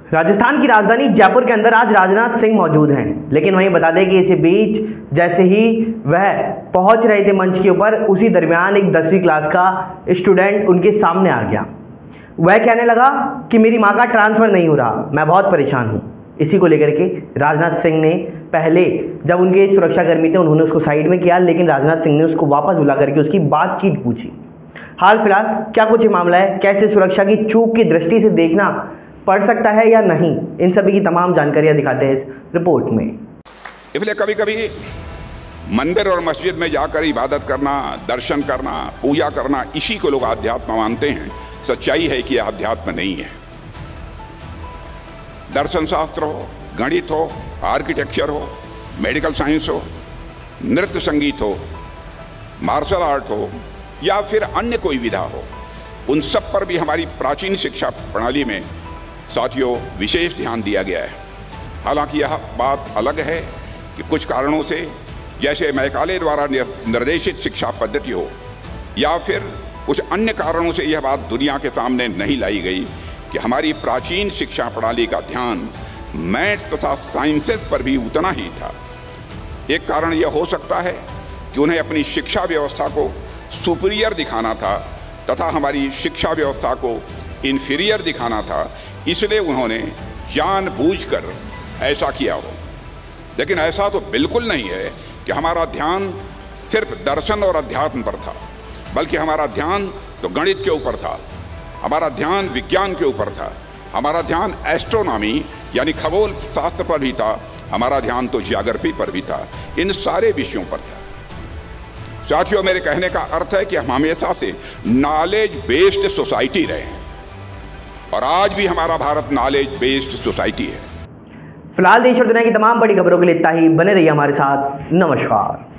राजस्थान की राजधानी जयपुर के अंदर आज राजनाथ सिंह मौजूद हैं, लेकिन वहीं बता दें कि इसी बीच जैसे ही वह पहुंच रहे थे मंच के ऊपर, उसी दरमियान एक 10वीं क्लास का स्टूडेंट उनके सामने आ गया। वह कहने लगा कि मेरी मां का ट्रांसफ़र नहीं हो रहा, मैं बहुत परेशान हूँ। इसी को लेकर के राजनाथ सिंह ने पहले जब उनके सुरक्षाकर्मी थे उन्होंने उसको साइड में किया, लेकिन राजनाथ सिंह ने उसको वापस बुला करके उसकी बातचीत पूछी। हाल फिलहाल क्या कुछ मामला है, कैसे सुरक्षा की चूक की दृष्टि से देखना पड़ सकता है या नहीं, इन सभी की तमाम जानकारियां दिखाते हैं इस रिपोर्ट में। इसलिए कभी कभी मंदिर और मस्जिद में जाकर इबादत करना, दर्शन करना, पूजा करना, इसी को लोग आध्यात्म मानते हैं। सच्चाई है कि आध्यात्म नहीं है। दर्शन शास्त्र हो, गणित हो, आर्किटेक्चर हो, मेडिकल साइंस हो, नृत्य संगीत हो, मार्शल आर्ट हो या फिर अन्य कोई विधा हो, उन सब पर भी हमारी प्राचीन शिक्षा प्रणाली में साथियों विशेष ध्यान दिया गया है। हालांकि यह बात अलग है कि कुछ कारणों से, जैसे मैकाले द्वारा निर्देशित शिक्षा पद्धति हो या फिर कुछ अन्य कारणों से यह बात दुनिया के सामने नहीं लाई गई कि हमारी प्राचीन शिक्षा प्रणाली का ध्यान मैथ्स तथा साइंसेस पर भी उतना ही था। एक कारण यह हो सकता है कि उन्हें अपनी शिक्षा व्यवस्था को सुपीरियर दिखाना था तथा हमारी शिक्षा व्यवस्था को इन्फीरियर दिखाना था, इसलिए उन्होंने जानबूझकर ऐसा किया हो। लेकिन ऐसा तो बिल्कुल नहीं है कि हमारा ध्यान सिर्फ दर्शन और अध्यात्म पर था, बल्कि हमारा ध्यान तो गणित के ऊपर था, हमारा ध्यान विज्ञान के ऊपर था, हमारा ध्यान एस्ट्रोनॉमी यानी खगोल शास्त्र पर भी था, हमारा ध्यान तो ज्योग्राफी पर भी था। इन सारे विषयों पर था। साथियों, मेरे कहने का अर्थ है कि हम हमेशा से नॉलेज बेस्ड सोसाइटी रहे हैं और आज भी हमारा भारत नॉलेज बेस्ड सोसाइटी है। फिलहाल देश और दुनिया की तमाम बड़ी खबरों के लिए इतना ही। बने रहिए हमारे साथ। नमस्कार।